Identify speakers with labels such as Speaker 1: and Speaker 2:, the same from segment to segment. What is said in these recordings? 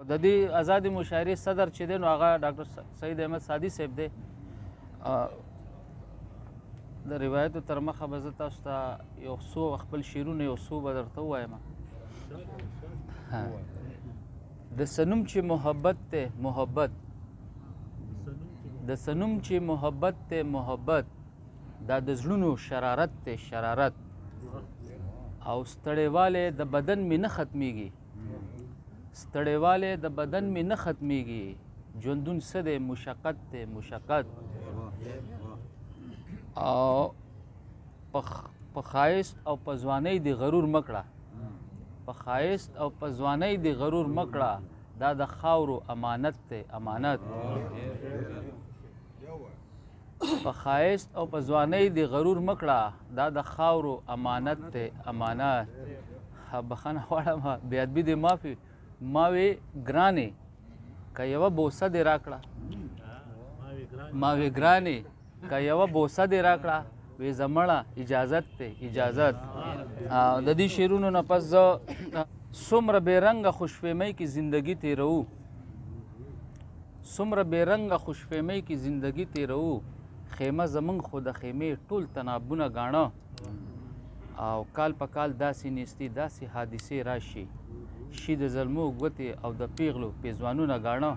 Speaker 1: د دې آزادې مشاعرې صدر چې دی نو هغه ډاکټر سعید احمد سادي صاحب دی. د روایتو تر مخه به زه تاسو ته یو څو خپل شعرونه یو څو به درته ووایم. د سنوم چې محبت دی محبت، د سنوم چې محبت دی محبت، دا د زړونو شرارت دی شرارت، او ستړیوالی د بدن مې نه ختمیږي، ستړیوالی د بدن مې نه ختمیږي، ژوندون څه دی مشقت دی مشقت، او په ښایست او په ځوانۍ د غرور مکړه، په ښایست او په ځوانۍ د غرور مکړه، دا د خاورو امانت دی امانت، په ښایست او په ځوانۍ د غرور مکړه، دا د خاورو امانت دی امانت. بخښنه غواړم بې ادبي دې معافي، ما وې ګرانې که یوه بوسه دې راکړه، ما وې ګرانې که یوه بوسه دې راکړه، وې زمړه اجازت دی اجازت. د دې شعرونو نه پس زه څومره بې رنګه خوشفهمۍ کې زندګي تېروو، څومره بې رنګه خوشفهمۍ کې زندګي تېروو، خیمه زمونږ خو د خیمې ټول تنابونه ګاڼه، او کال په کال داسې نیستي داسې حادثې راشي، شي د زلمو ګوتې او د پیغلو پیزوانونه ګاڼه.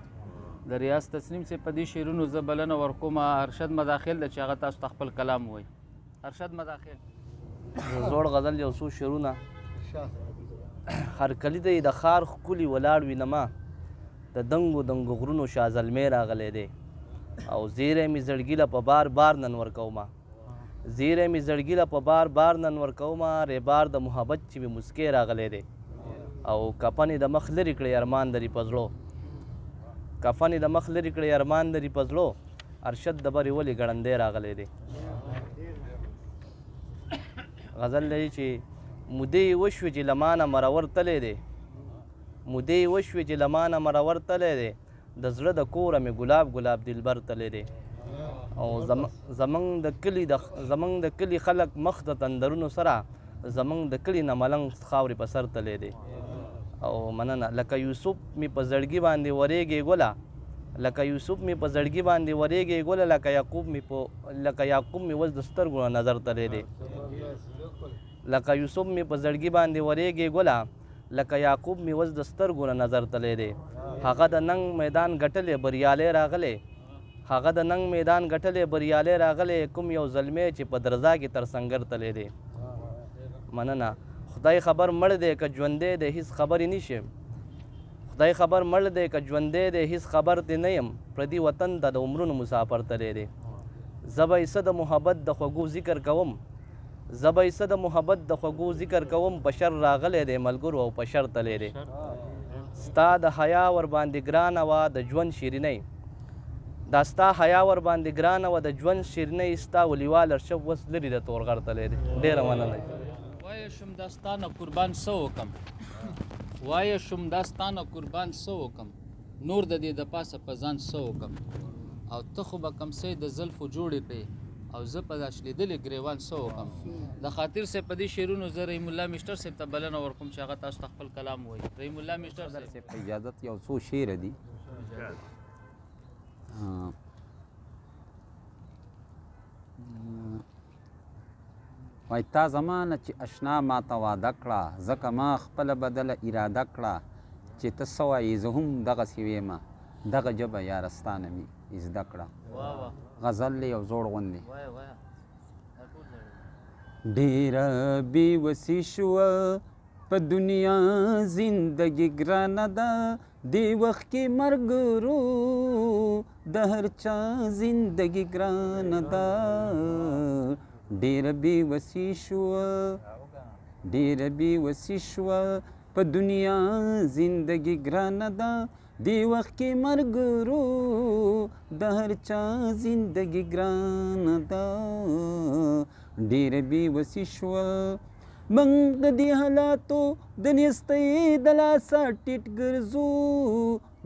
Speaker 1: د ریاض تسنیم صاحب په دې شعرونو زه بلنه ورکوم. ارشد مداخل ده چې هغه تاسو ته خپل کلام ووایي. ارشد مداخل.
Speaker 2: زوړ غزل یو څو شعرونه. هرکلي دی د ښار ښکلي ولاړ وینمه، د دنګو دنګو غرونو شاه زلمی راغلی دی، او زیری مې زړګي له په بار بار نن ورکومه، زیری مې زړګي له په بار بار نن ورکومه، ریبار د محبت چې مې مسکی راغلی دی، او کفن یې د مخ لرې کړی ارمان لري په زړو، کفن یې د مخ لرې کړی ارمان لري په زړو، ارشد د برې ولې ګړندی راغلی دی. غزل لري چې مودې وشوې چې له مانه مرور تلی دی، مودې وشوې چې له مانه مرور تلی دی، د زړه د کوره مې ګلاب ګلاب دلبر تلی دی، او زمونږ د کلي خلک مخ د تندرونو سره، زمونږ د کلي نه ملنګ خاورې په سر تلی دی. او مننه. لکه یوسف مې په زړګي باندې ورېږې ګله، لکه یوسف مې په زړګي باندې ورېږې ګله، لکه یعقوب مې اوس د سترګو نه نظر تلی دی، لکه یوسف مې په زړګي باندې ورېږې ګله، لکه یعقوب مې اوس د سترګو نه نظر تلی دی. هغه د ننګ میدان ګټلی بریالی راغلی، هغه د ننګ میدان ګټلی بریالی راغلی، کوم یو زلمی چې په درزا کې تر سنګر تلی دی. مننه. خدای خبر مړ دی که ژوندی دی هېڅ خبرې نشم، خدای خبر مړ دی که ژوندی دی هېڅ خبر دې نه یم، پردي وطن ته د عمرونو مسافر تلی دی. زه به یې څه د محبت د خوږو ذکر کوم، زه به یې څه د محبت د خوږو ذکر کوم، په شر راغلی دی ملګرو او په شر تلی دی. ستا د حیا ورباندې ګرانه وه د ژوند شیرینۍ، دا ستا حیا ورباندې ګرانه وه د ژوند شیرینۍ، ستا ولیوال ارشف اوس لرې د تورغر تلی دی. ډېره مننه.
Speaker 1: وایه شم دا ستا نه قربان څه وکم، وایه شم دا ستا نه قربان څه وکم، نور د دې د پاسه په ځان څه وکم، او ته خو به کمسۍ د زلفو جوړې کړې، او زه په دا شلېدلې ګریوان څه وکم. د خاطر صاحب په دې شعرونو زه رحیم الله میشتر صاحب ته بلنه ورکوم چې هغه تاسو ته خپل کلام ووایي. رحیم الله میشتر صاحب
Speaker 3: په اجازت یو څو شعر دي. وای تا زمانه چې اشنا ما ته واده کړه، ځکه ما خپله بدله اراده کړه، چې ته څه وایې زه هم دغسې ویمه، دغه ژبه یاره ستا نه مې زده کړه. غزل یو زوړ غوندې. ډېره بې وسي شوه په دنیا زندګي ګرانه ده، دې وخت کې ملګرو د هر چا زندګي ګرانه ده. ډېره بې وسي شوه، ډېره بې وسي شوه په دنیا زندګي ګرانه ده، دې وخت کې ملګرو د هر چا زندګي ګرانه ده. ډېره بې وسي شوه موږ د دې حالاتو د نیستۍ د لاسه ټیټ ګرځو،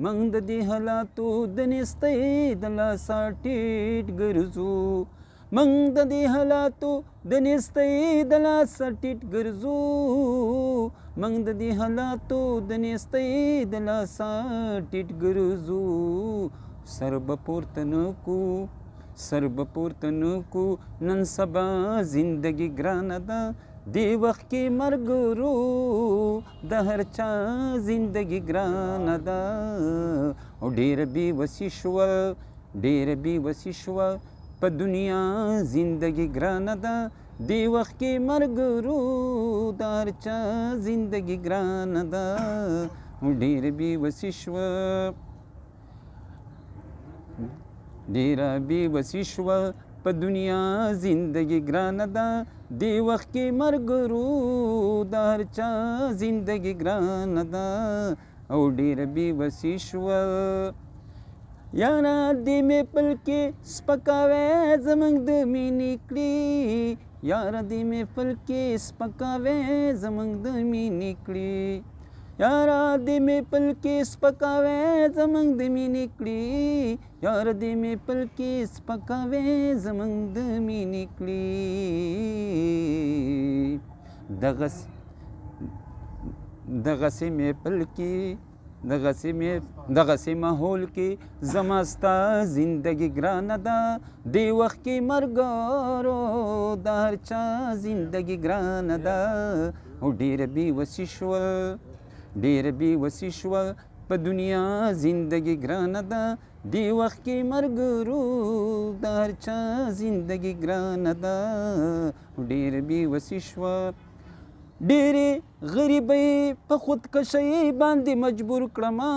Speaker 3: موږ د دې حالاتو د نیستۍ د لاسه ټیټ ګرځو، منګ د دې حالاتو د نیستۍ د لاسه ټیټ ګرځو منګ د دې حالاتو د نیستۍ د لاسه ټیټ ګرځو سر به پورته نه کو سر به پورته نه کو نن سبا زندګي ګرانه ده دې وخت کې مرګ ورو د هر چا زندګي ګرانه ده او ډېره بې وسي شوه ډېره بې وسي شوه په دنیا زندګي ګرانه ده دې وخت کې مرګ ورو د هر چا زندګي ګرانه ده ډېره بې وسي شوه ډېره بې وسي شوه په دنیا زندګي ګرانه ده دې وخت کې مرګ ورو د هر چا زندګي ګرانه ده او ډېره بې وسي شوه یاره دې مې پل کې سپکاوی زموږ د مینې کړي یاره دې مې پل کې سپکاوی زموږ د مینې کړي یاره دې مې پل کې سپکاوی زموږ د مینې کړي یاره دې مې پل کې سپکاوی زموږ د مینې کړي دغسې مې پل کې دغسې ماحول کې زما ستا زندګي ګرانه ده دې وخت کې مرګ ورو د هر چا زندګي ګرانه ده او ډېره بې وسي شوه ډېره بې وسي شوه په دنیا زندګي ګرانه ده دې وخت کې مرګ ورو د هر چا زندګي ګرانه ده ډېره بې وسي شوه ډېرې غریبۍ په خودکشۍ باندې مجبور کړمه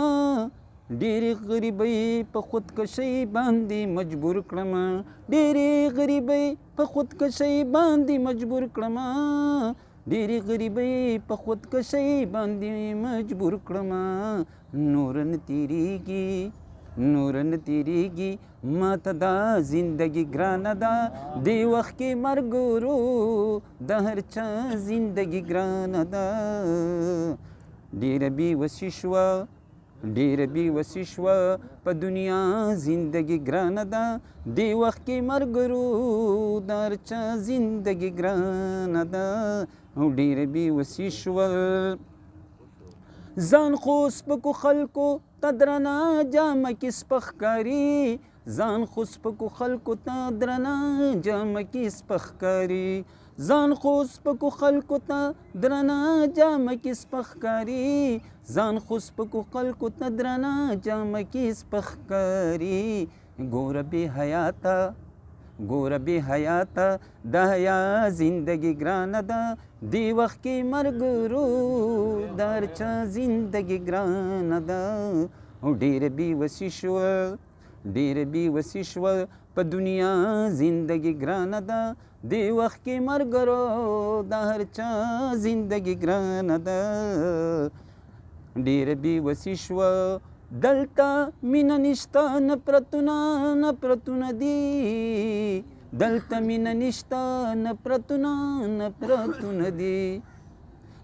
Speaker 3: ډېرې غریبۍ په خودکشۍ باندې مجبور کړمه ډېرې غریبۍ په خودکشۍ باندې مجبور کړمه ډېرې غریبۍ په خودکشۍ باندې مجبور کړمه نور نه تېرېږي نور نه تېرېږي ماته دا زندګي ګرانه ده دې وخت کې مرګ ورو د هر چا زندګي ګرانه ده ډېره بې وسي شوه ډېره بې وسي شوه په دنیا زندګي ګرانه ده دې وخت کې مرګ ورو د هر چا زندګي ګرانه ده او ډېره بې وسي شوه ځان خو سپکو خلکو ته درنه جامه کې سپک ښکاري ځان خو سپکو خلکو ته درنه جامه کې سپک ښکاري ځان خو سپکو خلکو ته درنه جامه کې سپک ښکاري ځان خو سپکو خلکو ته درنه جامه کې سپک ښکاري ګوره بې حیاته ګوره بې حیاته د حیا زندګي ګرانه ده دې وخت کې مرګ ورو د هر چا زندګي ګرانه ده او ډېره بې وسي شوه ډېره بې وسي شوه په دنیا زندګي ګرانه ده دې وخت کې مرګ ورو د هر چا زندګي ګرانه ده ډېره بې وسي شوه دلته مینه نشته نفرتونه دي دلته مینه نشته نفرتونه دي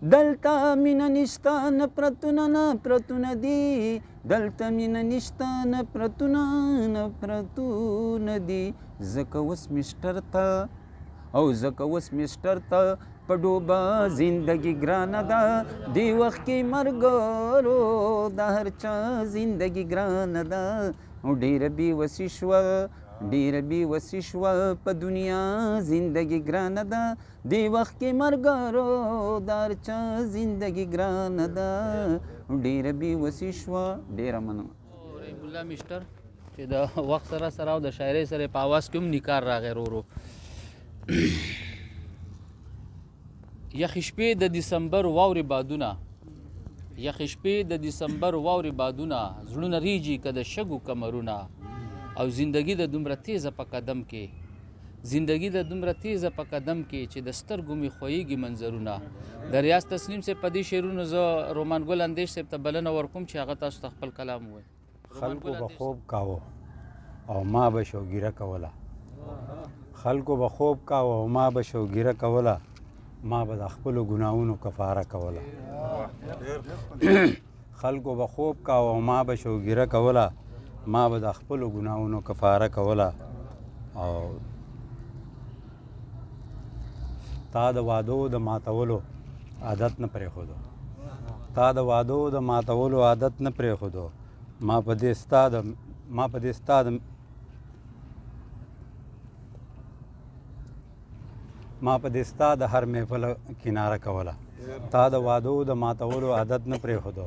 Speaker 3: دلته مینه نشته نفرتونه دي دلته مینه نشته نفرتونه دي ځکه اوس مسټر ته او ځکه اوس مسټر ته په ډوبه زندګي ګرانه ده دې وخت کې مرګ ورو د هر چا زندګي ګرانه ده او ډېره بې وسي شوه ډېره بې وسي شوه په دنیا زندګي ګرانه ده دې وخت کې مرګ ورو د هر چا زندګي ګرانه ده ډېره بې وسي شوه ډېره مننه
Speaker 1: رحیم الله مسټر چې د وخت سره سره او د شاعرۍ سره په اواز کې هم نکار راغی ورو یخې شپې د دسمبر واورې بادونه یخې شپې د دسمبر واورې بادونه زړونه ریږي که د شګو کمرونه او زندګي د دومره تیزه په قدم کې زندګي د دومره تیزه په قدم کې چې د سترګو مې خویږي منظرونه د ریاض تسلیم صاحب په دې شعرونو زه رومان ګل اندیش صاحب ته بلنه ورکوم چې هغه تاسو ته خپل کلام ووایي
Speaker 4: خلکو به خوب کاوه او ما به شوګیره کوله خلکو به خوب کاوه او ما به شوګیره کوله ما به د خپلو ګناهونو کفاره کوله خلکو به خوب کاوه او ما به شوګیره کوله ما به د خپلو ګناهونو کفاره کوله او تا د وعدو د ماتولو عادت نه پرېښودو تا د وعدو د ماتولو عادت نه پرېښودو ما په دې ستا د هر محفل کناره کوله تا د وعدو د ماتولو عادت نه پرېښودو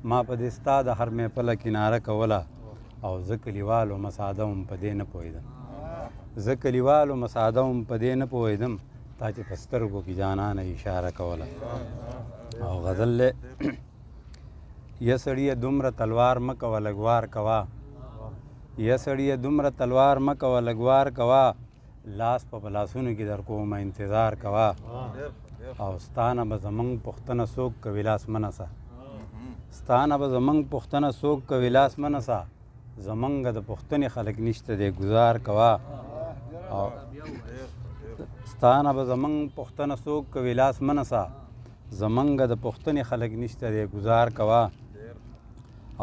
Speaker 4: ما په دې ستا د هر محفل کناره کوله او زه کلیوالو مساده هم په دې نه پوهېدم تا چې په سترګو کې جانانه اشاره کوله او غزل دی یا سړیه دومره تلوار مه کوه لږ وار کوه لاس په لاسونو کې در کومه انتظار کوه او ستانه به زمونږ پوښتنه څوک کوي لاس منسه زمونږ د پوښتنې خلک نشته دی ګزار کوه او ستانه به زمونږ پوښتنه څوک کوي لاس منسه زمونږ د پوښتنې خلک نشته دی ګزار کوه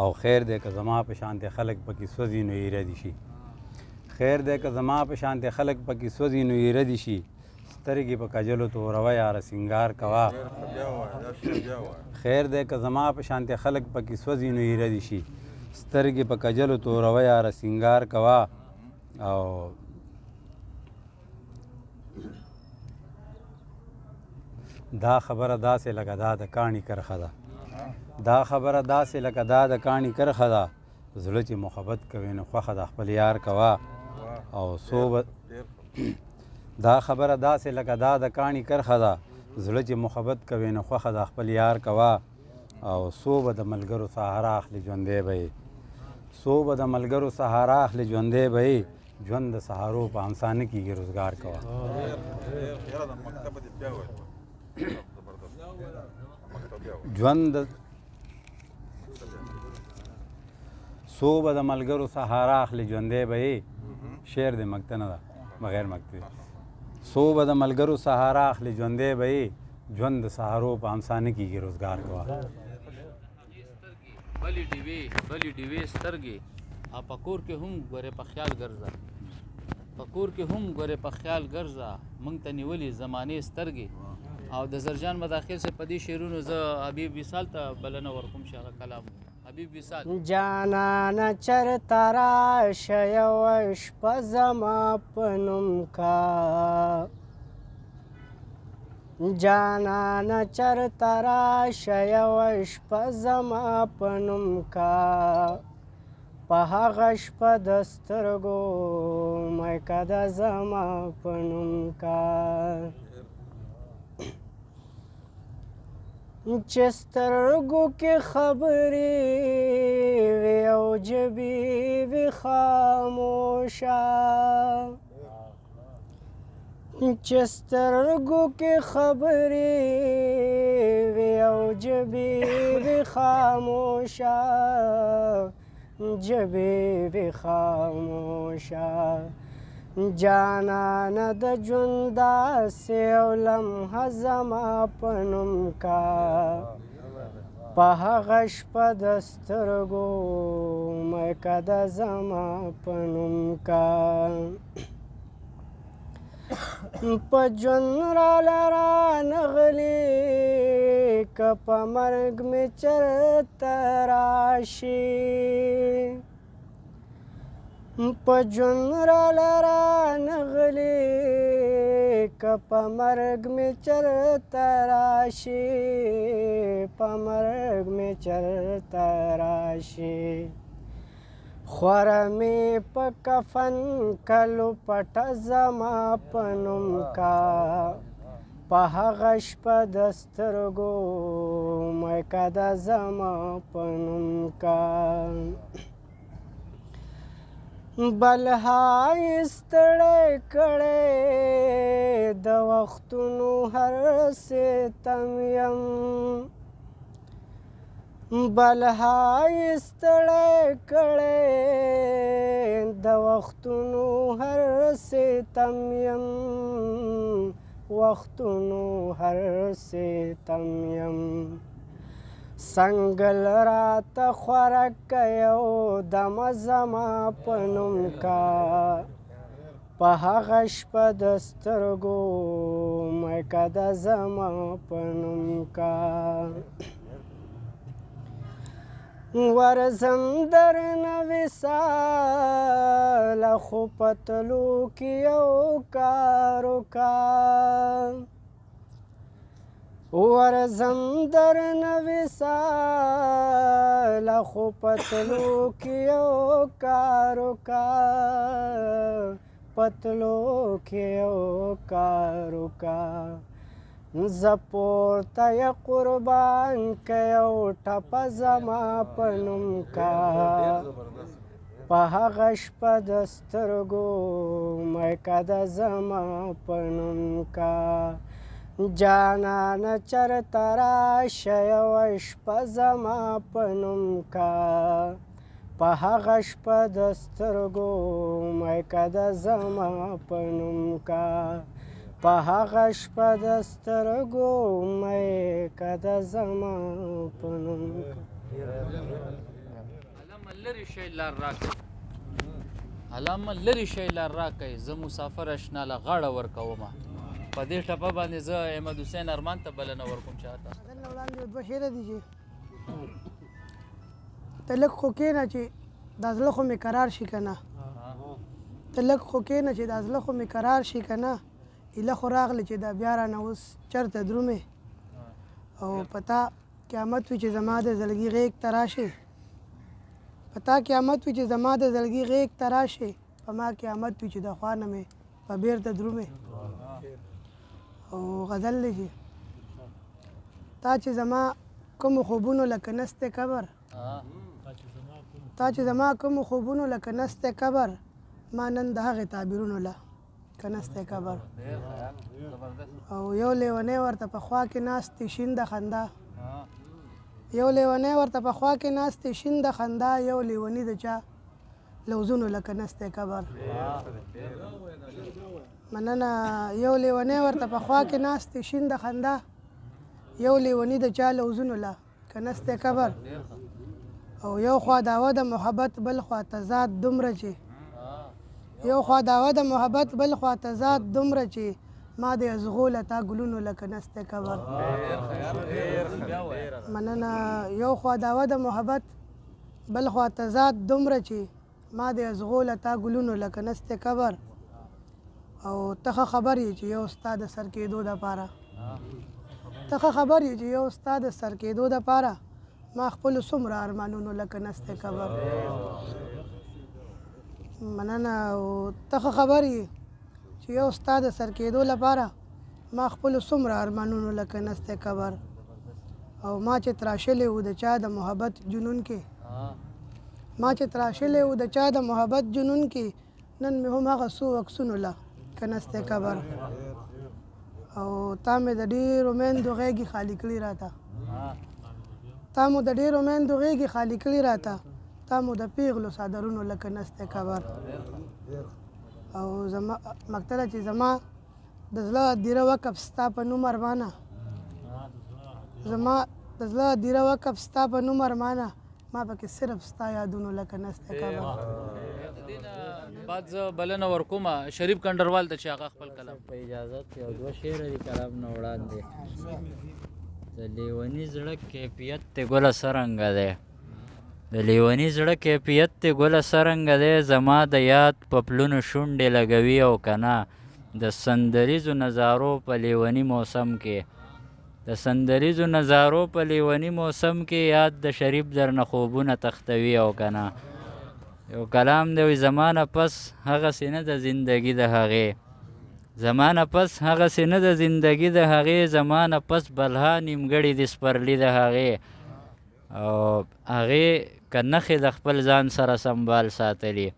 Speaker 4: او خیر دی که زما په شانتې خلک پکې سوځي نو ایره دي شي سترګې په کجلو توروه یاره سینګار کوه خیر دی که زما په شانتې خلک پکې سوځي نو ایره دي شي سترګې په کجلو توروه یاره سینګار کوه او دا خبره داسې لکه دا د کاڼي کرخه ده زړه چې محبت کوي نو خوښه د خپل یار کوه او دا خبره داسې لکه دا د کاڼي کرخه ده زړه چې محبت کوي نو خوښه د خپل یار کوه او څو به د ملګرو سهارا اخلي ژوندی به یې ژوند د سهارو په امسا نه کېږي روزګار کوه څو به د ملګرو سهارا اخلي ژوندی به یې شعر دی مکته نه ده بغیر مکته څو به د ملګرو سهارا اخلي ژوندی به یې ژوند د سهارو په امسا نه کېږي روزګار کوه
Speaker 1: بلې ډیوې سترګې او په کور کې هم ګورې په خیال ګرځه موږ ته نیولې زمانې سترګې او د زرجان مداخل سے پدی شعرونو زه حبیب وصال ته بلنه ورکوم شغه کلام حبیب وصال
Speaker 5: جانانه چرته راشه یوه شپه زما په نوم کا جانانه چرته راشه یوه شپه زما په نوم کا په هغه شپه د سترګو میکه ده زما په نوم کا چې سترګو کې خبرې وي او ژبې وي خاموشه چې سترګو کې خبرې وي او ژبې وي خاموشه جانانه د ژوند داسې یو لمحه زما په نوم کا په هغه شپه د سترګو میکه ده زما په نوم کا په ژوند راله رانغلې که په مرګ مې چېرته راشي په ژوند راله رانغلې که په مرګ مې چېرته راشي خوره مې په کفن کلو پټه زما په نوم کا په هغه شپه د سترګو میکه ده زما په نوم کا بلهای ستړی کړی د وختونو هر ستم یم بلهای ستړی کړی د وختونو هر ستم یم سنگل راته خوره که یو دمه زما په نوم کا په هغه شپه د سترګو میکه د زما په نوم کا ورځم درنه وصاله خو په تلو کې یو کار وکړه ورځم درنه وصاله خو په تلو کې یو کار وکړه په تلو کې یو کار وکړه زه پورته یې قربان که یو ټپه زما په نوم کا په هغه شپه د سترګو میکه د زما په نوم کا جانانه چرته راشه یوه شپه زما په نوم کا په هغه شپه د سترګو میکه د زما په نوم کا په هغه شپه د سترګو میکه د زما په نوم کا
Speaker 1: علامه لرې شی لار راکړئ علامه لرې شی لار راکړئ زه مسافر اشنا له غاړه ورکومه په دې ټپه باندې زه احمد حسین ارمان ته بلنه ورکوم چاته
Speaker 6: دلته وړاندې دوه شعره دي چې ته لږ خو کښېنه چې دا زړه خو مې قرار شي که نه ته لږ خو کښېنه چې دا زړه خو مې قرار شي که نه ایله خو راغلی چې دا بیا رانه اوس چېرته درومې او په تا قیامت وي چې زما د زړګي غېږ ته راشې په تا قیامت وي چې زما د زړګي غېږ ته راشې په ما قیامت وي چې د خوا نه مې په بېرته درومې او غزل دی چې تا چې زما کومو خوبونو لکه نستی قبر تا چې زما کومو خوبونو لکه نستی قبر ما نن د هغې تعبیرونو له که نستی قبر او یو لیونی ورته په خوا کې ناست دی شین د خندا یو لیونی ورته په خوا کې ناست دی شین د خندا یو لیوني د چا لوزونو لکه نستی قبر مننه یو لیونی ورته په خوا کې ناست دی شین د خندا یو لیوني د چا لوزونو له که نستی قبر او یو خوا دعوه د محبت بل خوا تضاد دومره چې یو خوا دعوه د محبت بل خوا تضاد دومره چې ما د ازغوله تا ګلونو لکه نستی قبر مننه یو خوا دعوه د محبت بل خوا تضاد دومره چې ما د ازغوله تا ګلونو لکه نستی قبر او ته خبر یې چې یو ستا د سر کېدو دپاره ته خبر یې چې یو ستا د سر کېدو دپاره ما خپلو څومره ارمانونو لکه نستی قبر مننه او ته خبر یې چې یو ستا د سر کېدو لپاره ما خپلو څومره ارمانونو لکه نستی قبر او ما چې تراشلی و د چا د محبت جنون کې ما چې تراشلی و د چا د محبت جنون کې نن مې هم هغه څو عکسونو له که نستی قبر او تا مې د ډېرو میندو غېږې خالي کړي راته تا مو د ډېرو میندو غېږې خالي کړي راته تا مو د پیغلو څادرونو لکه نستی قبر او زما مقتله چې زما د زړه دیره وقف ستا په نوم ارمانه زما د زړه دیره وقف ستا په نوم ارمانه ما پکې صرف ستا یادونو لکه نستی قبر
Speaker 1: بعد زه بلنه ورکومه شریف کنډروال ته چې هغه خپل کلام
Speaker 7: په اجازت یو دوه شعره دي کلام نه وړاندې د لیوني زړه کیفیت ته ګله څرنګه دی د لیوني زړه کیفیت ته ګله څرنګه دی زما د یاد په پلونو شونډې لګوي او که نه د سندریزو نظارو په لیوني موسم کې د سندریزو نظارو په لیوني موسم کې یاد د شریف درنه خوبونه تختوي او که نه یو کلام دی وایي زما نه پس هغسې نه د زندګي د هغې زما نه پس هغسې نه د زندګي د هغې زما نه پس بلها نیمګړې د سپرلي د هغې او هغې که نښې د خپل ځان سره سنبال ساتلي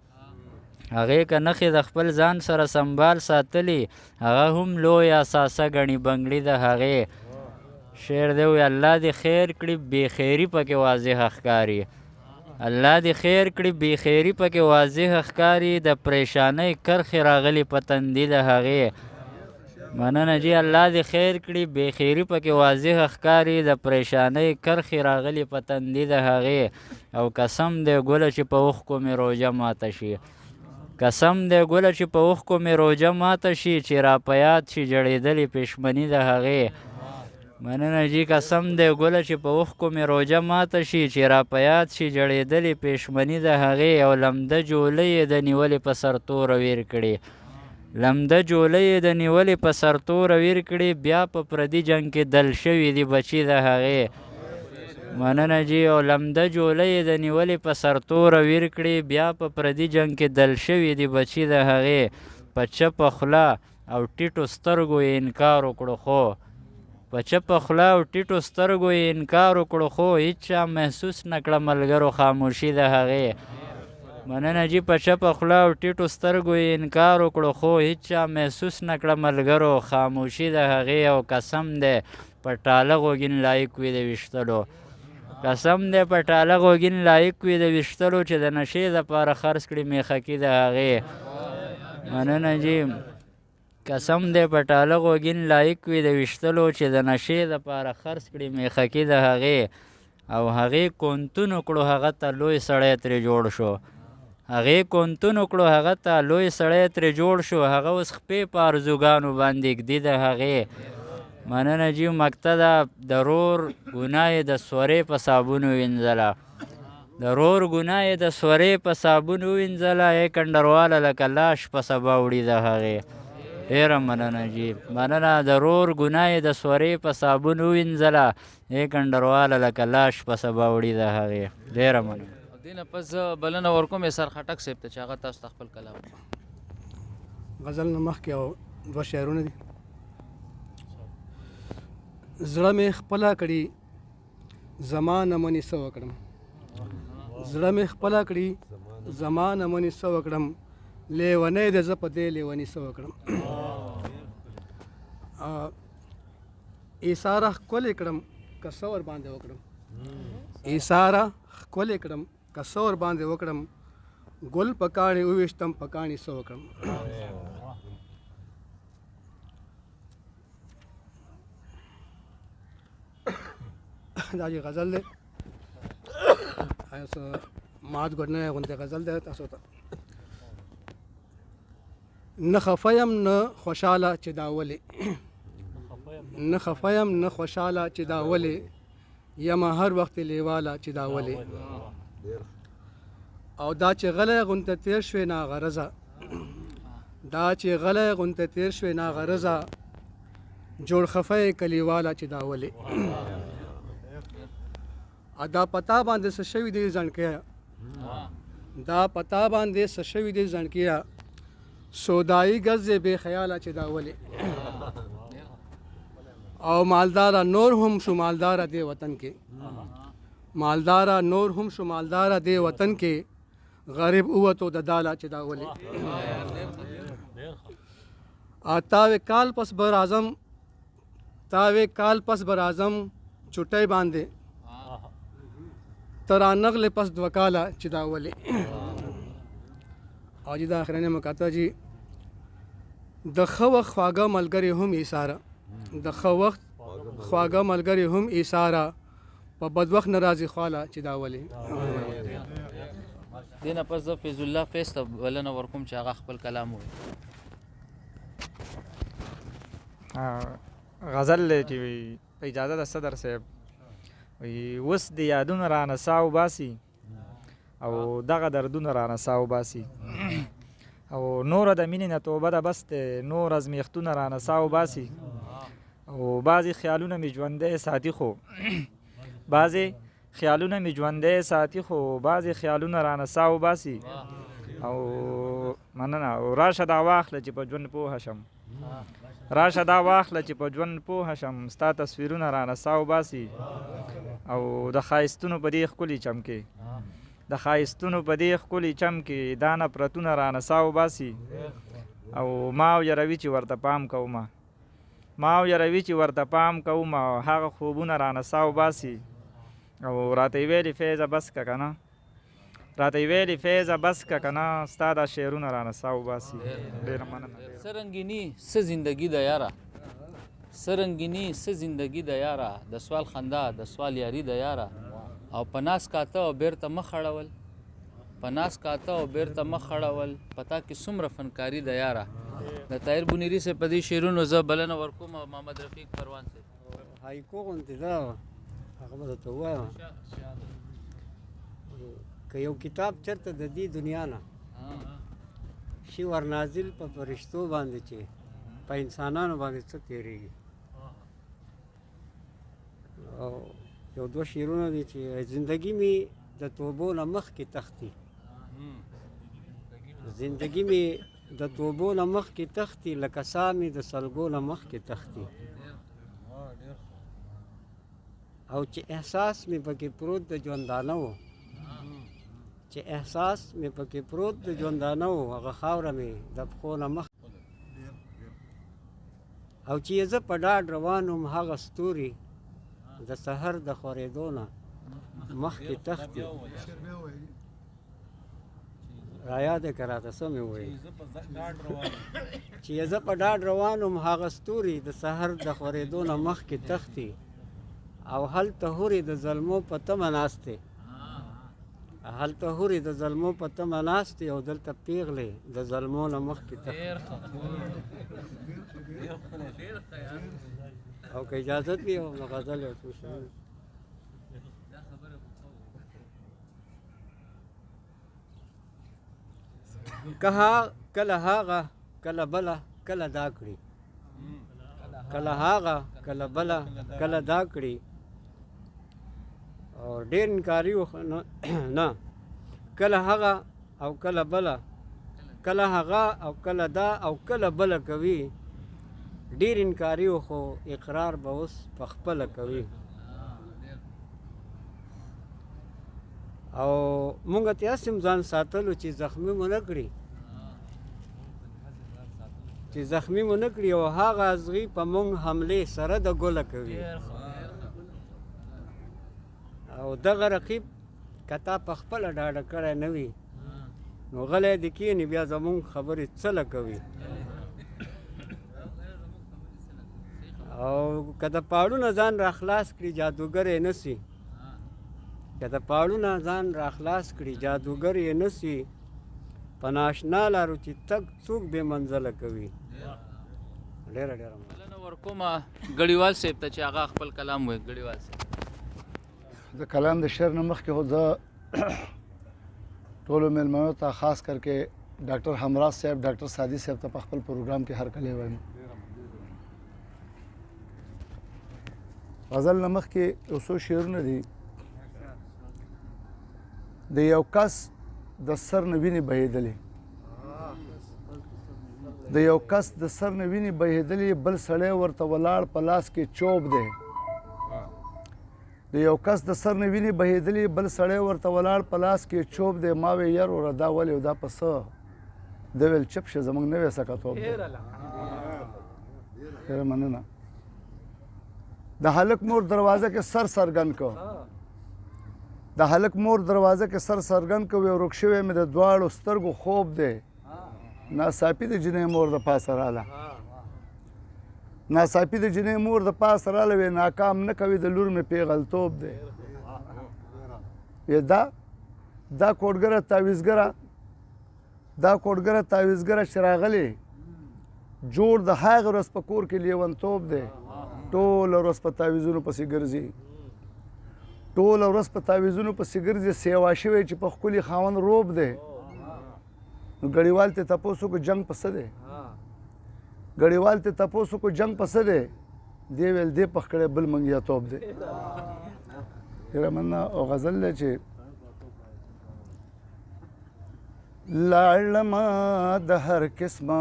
Speaker 7: هغې که نښې د خپل ځان سره سنبال ساتلي هغه هم لوی اساسه ګڼي بنګړي د هغې شعر دی وایي الله دې خیر کړي بې خیري پکې واضحه ښکاري الله دې خیر کړي بې خیري پکې واضحه ښکاري د پریشانۍ کرښې راغلي په تندي د هغې مننه جي الله دې خیر کړي بې خیري پکې واضحه ښکاري د پریشانۍ کرښې راغلي په تندي د هغې او قسم دی ګله چې په اوښکو مې روژه ماته شي قسم دی ګله چې په اوښکو مې روژه ماته شي چې را په یاد شي جړېدلې پښمني د هغې مننه جي قسم دی ګله چې په اوښکو مې روژه ماته شي چې را په یاد شي جړېدلې پښمني د هغې او لمده جولۍ یې د نیولې په سرتوره ویر کړي لمده جولۍ یې د نیولې په سرتوره ویر کړي بیا په پردي جنګ کې دل شوي دي بچي د هغې مننه جي او لمده جولۍ یې د نیولې په سرتوره ویر کړي بیا په پردي جنګ کې دل شوي دي بچي د هغې په چپه خوله او ټیټو سترګو یې انکار وکړو خو په چپه خوله او ټیټو سترګو یې انکار وکړو خو هېڅ چا محسوس نه کړه ملګرو خاموشي د هغې مننه جي په چپه خوله او ټیټو سترګو یې انکار وکړو خو هېڅ چا محسوس نه کړه ملګرو خاموشي د هغې او قسم دی په ټاله غوږین لایق وي د ویشتلو قسم دی په ټاله غوږین لایق وي د ویشتلو چې د نشې دپاره خرڅ کړي میخکي د هغې مننه جي قسم دی په ټاله غوږین لایق وي د ویشتلو چې د نشې دپاره خرڅ کړي میخکي د هغې او هغې کونتون وکړو هغه ته لوی سړی ترې جوړ شو هغې کونتون وکړو هغه ته لوی سړی ترې جوړ شو هغه اوس خپې په ارزوګانو باندې ږدي د هغې مننه جي مکته ده د رور ګناه یې د سورې په صابون ووینځله د رور ګناه یې د سورې په صابون ووینځله ای کنډرواله لکه لاش په سبا وړي د هغې ډېره مننه جي مننه د رور ګناه یې د سورې په صابون ووینځله ای کنډرواله لکه لاش په سبا وړي د هغې ډېره مننه
Speaker 1: دې نه پس زه بلنه ورکوم یې سر خټک صاحب ته چې هغه تاسو ته خپل کلام
Speaker 8: غزل نه مخکې او دوه شعرونه دي زړه مې خپله کړي زما نه منې څه وکړم زړه مې خپله کړي زما نه منې څه وکړم لیونی د زه په دې لیوني څه وکړم ایساره ښکلې کړم که څه ورباندې وکړم ایساره ښکلې کړم که څه ورباندې وکړم ګل په کاڼي وویشتم په کاڼي څه وکړم دا چې غزل دی مات ګډنی غوندې غزل دی تاسو ته نه خفه یم نه خوشحاله چې دا ولې نه خفه یم نه خوشحاله چې دا ولې یمه هر وخت لیواله چې دا ولې او دا چې غلی غونته تیر شوې ناغرضه دا چې غلی غونته تیر شوې ناغرضه جوړ خفه یې کلیواله چې دا ولې دا پتا باندې څه شوي دی ځڼکیه دا پتا باندې څه شوي دی ځڼکیه سودایي ګز یې بې خیاله چې دا ولې او مالداره نور هم شو مالداره دې وطن کې مالداره نور هم شو مالداره دې وطن کې غریب اوتو د داله چې دا ولې تاوې کال پس بر اعظم تاوې کال پس بر اعظم چټۍ باندې ترا نغل پس دوکاله چې دا ولې او چې دا اخرنۍ مقاطعه جي د ښه وخت خواږه ملګري هم ایساره د ښه وخت خواږه ملګري هم ایساره په بد وخت نه راځي خواله چې دا ولې
Speaker 1: دې نه پس زه فیض الله فیض ته بلنه ورکوم چې هغه خپل کلام ووایي
Speaker 9: غزل دی چې په اجازه د صدر صاحب وایي اوس د یادونه رانه ساه وباسي او دغه دردونه رانه ساه وباسي او نوره د مینې نه توبه ده بس دی نور ازمیښتونه رانه ساه وباسي او بعضې خیالونه مې ژوندی ساتي خو بعضې خیالونه مې ژوندی ساتي خو بعضې خیالونه رانه ساه وباسي او مننه او راشه دا واخله چې په ژوند پوهه شم راشه دا واخله چې په ژوند پوهه شم ستا تصویرونه رانه ساه وباسي او د ښایستونو په دې ښکلي چم کې د ښایستونو په دې ښکلي چم کې دا نفرتونه رانه ساه وباسي او ما او یروي چې ورته پام کومه ما او یروي چې ورته پام کومه هغه خوبونه رانه ساه وباسي او راته یې ویلې فیضه بس که که نه راته یې ویلې فیضه بس که که نه ستا دا شعرونه رانه ساه وباسي ډېره مننه
Speaker 1: څه رنګیني څه زندګي ده یاره څه رنګیني څه زندګي ده یاره د سوال خندا د سوال یاري ده یاره او په ناس کاته او بیرته مخ اړول په ناس کاته او بیرته مخ اړول پتا کې څومره فنکاري ده یاره د طاهر بونیري صاحب په دې شعرونو زه بلنه ورکوم محمد رفیق پروان صاحب
Speaker 5: هایکو غوندې ده هغه به درته ووایم که یو کتاب چېرته د دې دنیا نه شي ورنازل په فرشتو باندې چې په انسانانو باندې څه تېرېږي او یو دوه شعرونه دي چې زندگی می د توبو نه مخکې تښتي زندگی می د توبو نه مخکې تښتي لکه ساه مې د سلګو نه مخکې تښتي او چې احساس مې پکې پروت د ژوندانه و چې احساس مې پکې پروت د ژوندانه و هغه خاوره مې د پښو نه مخ او چې زه په ډاډ روان وم هغه ستوري د سحر د خورېدو نه مخکې تښتي رایاد یې که راته څه مې وویل چې زه په ډاډ روان وم هغه ستوري د سحر د خورېدو نه مخکې تښتي او هلته هورې د ظلمو په تمه ناستې هلته هورې د ظلمو په تمه ناستې او دلته پیغلې د ظلمو نه مخکې تښتي او که اجازت وي نو غزل یو څو شعر کله هغه کله بله کله دا کړي کله هغه کله بله کله دا کړي او ډېر انکاري نه کله هغه او کله بله کله هغه او کله دا او کله بله کوي ډېر انکاري خو اقرار به اوس په خپله کوي او مونږ ته هسې ځان ساتلو چې زخمي مو نه کړي چې زخمي مو نه کړي او هغه ازغي په مونږ حملې سره د ګوله کوي او دغه رقیب که تا په خپله ډاډه کړی نه وي نو غلی دې کښېني بیا زمونږ خبرې څله کوي او که د پاړو نه ځان راخلاص کړي جادوګر یې نه سي که د پاړو نه ځان راخلاص کړي جادوګر یې نه سي په ناشنا لارو چې تګ څوک بې منزله کوي ډېره
Speaker 1: بلنه ورکومه ګړیوال صاحب ته چې هغه خپل کلام وایي ګړیوال صاحب
Speaker 10: د کلام د شعر نه مخکې خو زه ټولو مېلمنو ته خاص کر کې ډاکټر همراز صاحب ډاکټر سادي صاحب ته په خپل پروګرام کې هرکلی وایم غزل نه مخکې یو څو شعرونه دي د یو کس د سر نه وینې بهېدلې د یو کس د سر نه وینې بهېدلې بل سړی ورته ولاړ په لاس کې چوب دی د یو کس د سر نه وینې بهېدلې بل سړی ورته ولاړ په لاس کې چوب دی ما وې یار وره دا ولې دا په څه ده ویل چپ شه زموږ نوی سکتوب دی ډېره مننه د هلک مور دروازه کې سر سرګن کو د هلک مور دروازه کې سر سرګن کو یو ورک شوی مې د دواړو سترګو خوب دی ناڅاپي د جنۍ مور د پاسه راله ناڅاپي د جنۍ مور د پاسه راله وی ناکام نه کوي د لور مې پیغلتوب دی دا کوډګره تعویزګره چې راغلې جوړ د هغه ورځ په کور کې لیونتوب دی ټوله ورځ په تعویزونو پسې ګرځي ټوله ورځ په تعویزونو پسې ګرځي سیوا شوی چې په ښکلي خاوند روب دی نو ګړیوال ته تپوس وکړو جنګ په څه دی ګړیوال ته تپوس وکړو جنګ په څه دی دی ویل دی پخ کړی بل منګیاتوب دی ډېره مننه او غزل دی چې لاړمه د هر قسمه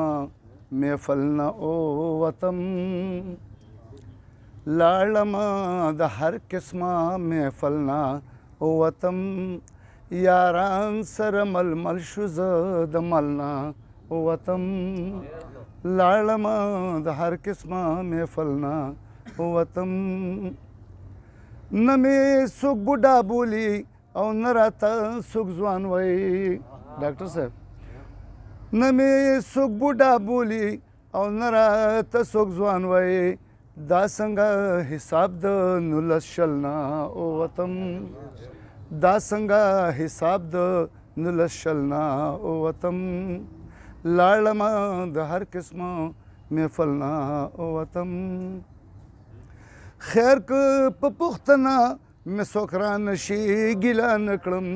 Speaker 10: محفل نه ووتم لاړمه د هر قسمه محفل نه ووتم یاران سره ململ شو زه د مل نه ووتم لاړمه د هر قسمه محفل نه ووتم نه مې څوک بوډا بولي او نه راته څوک ځوان وایي ډاکټر صاحب نه مې څوک بوډا بولي او نه راته څوک ځوان وایي دا څنګه حساب د 19 شل نه ووتم دا څنګه حساب د نولس شلنا وتم لاړمه د هر قسمه محفل نه وتم خیر که په پوښتنه مې څوک رانشي ګیله نه کړم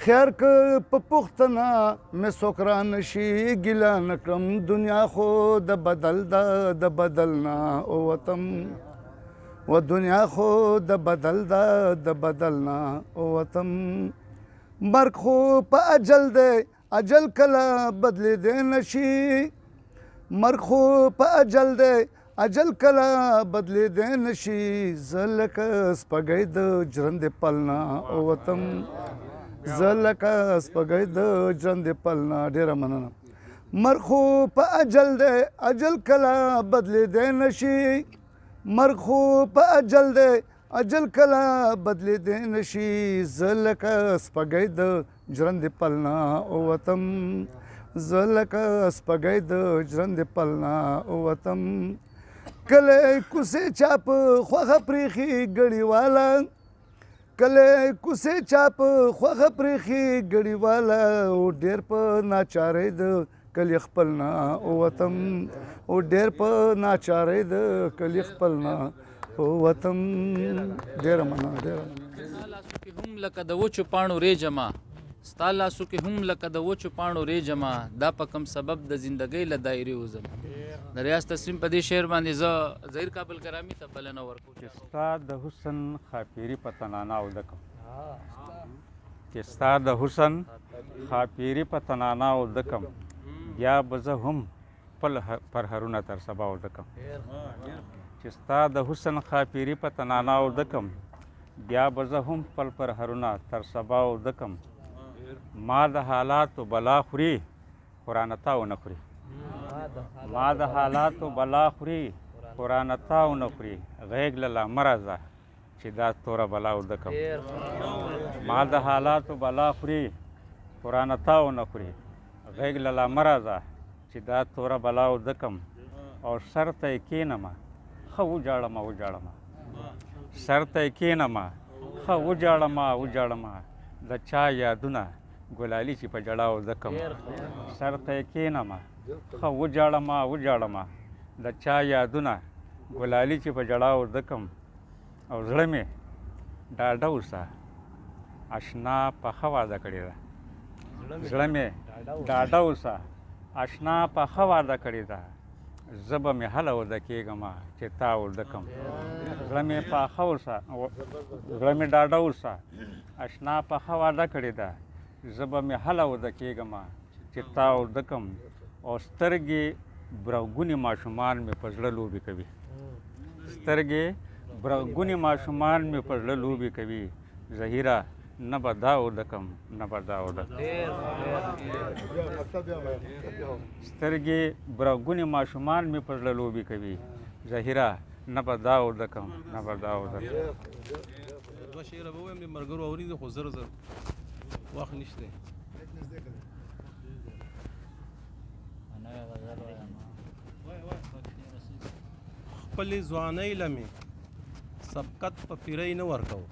Speaker 10: خیر که په پوښتنه مې څوک رانشي ګیله نه کړم دنیا خو د بدل ده د بدل نه وتم و دنیا خو د بدل ده د بدل نه وتم مرګ خو په اجل دی اجل کله بدلېدی نشي مرګ خو په اجل دی اجل کله بدلېدی نشي زه لکه سپږی د ژرندې پل نه وتم زه لکه سپږی د ژرندې پل نه ډېره مننه مرګ خو په اجل دی اجل کله بدلېدی نشي مرګ خو په اجل دی اجل کله بدلېدی نشي زه لکه سپږی د ژرندې پل نه وتم زه لکه سپږی د ژرندې پل نه وتم کله کوڅې چا په خوښه پرېښي ګړیواله کله کوڅې چا په خوښه پرېښي ګړیواله او ډېر په ناچارۍ د کلی خپل نه وتم او ډېر په ناچارۍ د کلی خپل نه وتم ډېره مننه ډېره
Speaker 1: هم لکه د وچو پاڼو ریجما ستا لاسو کې هم لکه د وچو پاڼو ریجما دا په کوم سبب د زندګۍ له دایرې وځم د ریاض تسلیم په دې شعر باندې زه ظهیر کابل کرامی ته بلنه ورکوم
Speaker 3: چې ستا د حسن خاپیري په تنانا ودکم چې ستا د حسن خاپیري په تنانا ودکم بیا به زه هم خپل پرهرونه تر سبا ودکم چې ستا د حسن خاپیري په تنانا ودکم بیا به زه هم خپل پرهرونه تر سبا ودکم ما د حالاتو بلا خوري قرآن تا ونه خوري ما د حالاتو بلا خوري قرآن تا ونه خوري غیږ له لا مه راځه چې دا توره بلا ودکم ما د حالاتو بلا خوري قرآن تا ونه خوري غیږ له لا مه راځه چې دا توره بلا ودکم او سر ته یې کښېنمه ښه وجاړمه وجاړمه سر ته یې کښېنمه ښه وجاړمه وجاړمه د چا یادونه ګلالي چې په جړا ودکم سر ته یې کښېنمه ښه وجاړمه وجاړمه د چا یادونه ګلالي چې په جړا ودکم او زړه مې ډاډه اوسه اشنا په ښه واده کړې ده زړه مې ډاډه اوسه اشنا په ښه واده کړې ده زه به مې هله وده کېږم چې تا ودکم زړه مې په ښه اوسه زړه مې ډاډه اوسه اشنا په ښه واده کړې ده زه به مې هله وده کېږم چې تا ودکم او سترګې برغونې ماشومان مې په زړه لوبې کوي سترګې برغونې ماشومان مې په زړه لوبې کوي ظهیره نه به دا ودکم نه به دا ودکم سترګې برغونې ماشومان مې په زړه لوبې کوي ظهیره نه به دا ودکم نه به دا ودکم
Speaker 11: دوه شعره به ووایم د ملګرو اورېدي خو زر زر وخت نشته خپلې ځوانۍ لمې سبقت په پیرۍ نه ورکوو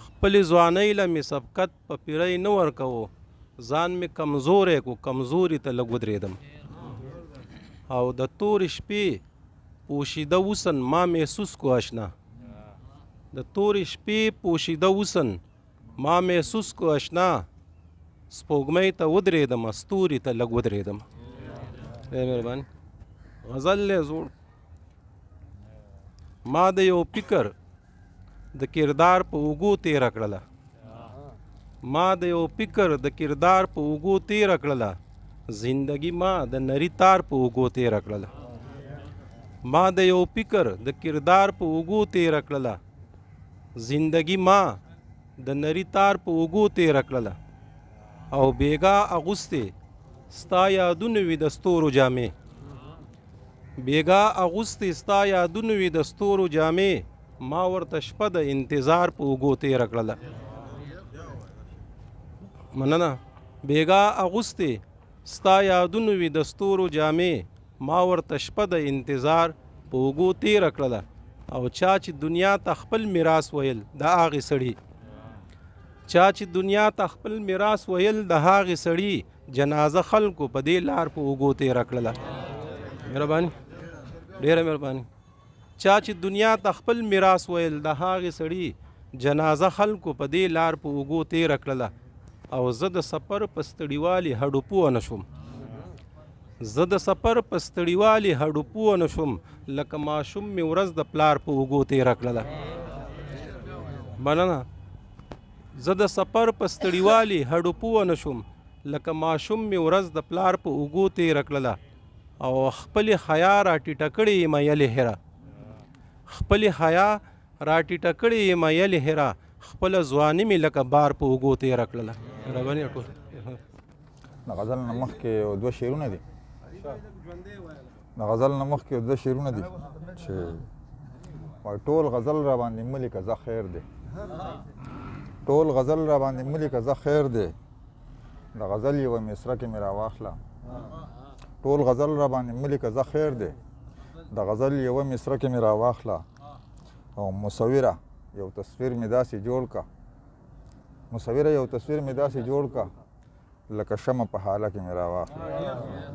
Speaker 11: خپلې ځوانۍ لمې سبقت په پیرۍ نه ورکوو ځان مې کمزوری کو کمزوري ته لږ ودرېدم او د تورې شپې پوشیده وسن ما محسوس کو اشنا د تورې شپې پوشیده وسن ما محسوس کو اشنا سپوږمۍ ته ودرېدم ستوري ته لږ ودرېدم مهرباني غزل دی زوړ ما د یو فکر د کردار په اوږو تېره کړله ما د یو فکر د کردار په اوږو تېره کړله زندگی ما د نری تار په اوږو تېره کړله ما د یو فکر د کردار په اوږو تېره کړله زندگی ما د نری تار په اوږو تېره کړله او بیګا اغوستې ستا یادونه وي د ستورو جامې بیګا اغوستې ستا یادونه وي د ستورو جامې ما ورته شپه د انتظار په اوږو تېره کړله مننه بیګا اغوستې ستا یادونه وي د ستورو جامې ما ورته شپه د انتظار په اوږو تېره کړله او چا چې دنیا ته خپل میراث ویل د هغې سړي چا چې دنیا ته خپل میراث ویل د هغې سړي جنازه خلکو په دې لار په اوږو تېره کړله. مهرباني، ډېره مهرباني. چا چې دنیا ته خپل میراث ویل د هغې سړي جنازه خلکو په دې لار په اوږو تېره کړله. او زه د سفر په ستړیوالي هډو پوه نه شوم، زه د سفر په ستړیوالي هډو پوه نه شوم، لکه ماشوم مې ورځ د پلار په اوږو تېره کړله. مننه. زه د سفر په ستړیوالي هډو پوه نه شوم، لکه ماشوم مې ورځ د پلار په اوږو تېره کړله. او خپلې حیا راټیټه کړې یمه یلې هیره، خپلې حیا راټیټه کړې یمه یلې هیره، خپله ځواني مې لکه بار په اوږو تېره کړله. مهرباني ټول.
Speaker 12: د غزل نه مخکې دوه شعرونه دي، د غزل نه مخکې دوه شعرونه دي چې وایي ټول غزل را باندې ملي که زه خیر دی، ټول غزل را باندې ملي که زه خیر دی، د غزل یوه مصره کې مې راواخله، ټول غزل را باندې ملي که زه خیر دی، د غزل یوه مصره کې مې راواخله. او مصوره یو تصویر مې داسې جوړ که، مصوره یو تصویر مې داسې جوړ که لکه شمع په حاله کې مې راواخله.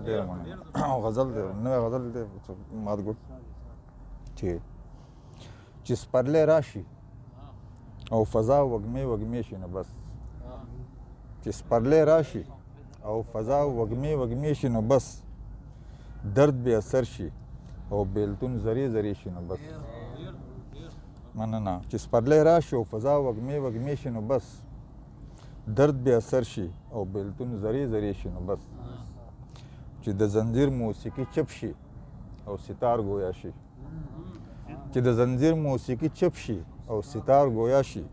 Speaker 12: ډېره مننه. او غزل دی، نوی غزل دی مادګل چې سپرلی راشي او فضا وږمې وږمې شي نو بس، چې سپرلی راشي او فضا وږمې وږمې شي نو بس، درد بې اثر شي او بیلتون زری زری شي نو بس. مننه. چې سپرلی راشي او فضا وږمې وږمې شي نو بس، درد بې اثر شي او بیلتون زری زری شي نو بس، چې د زنځیر موسیقي چپ شي او ستار گویا شي، چې د زنځیر موسیقي چپ شي او ستار گویا شي،